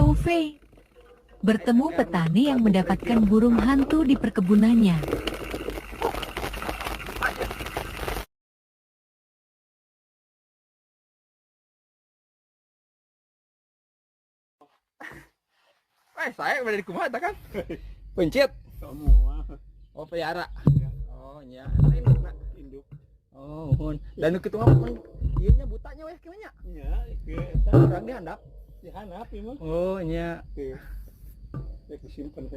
Ove bertemu petani yang mendapatkan burung hantu di perkebunannya. Saya udah di kumaha kan? Pencet. Semua. Oh, pelihara. Ya. Oh, nya. Induk, nak. Induk. Oh, mohon. Dan kitu mah mun ieu nya butanya weh kieu nya. Nya, ke Urang dihandap. dihanap ieu mah. Oh, nya. Ya disimpan.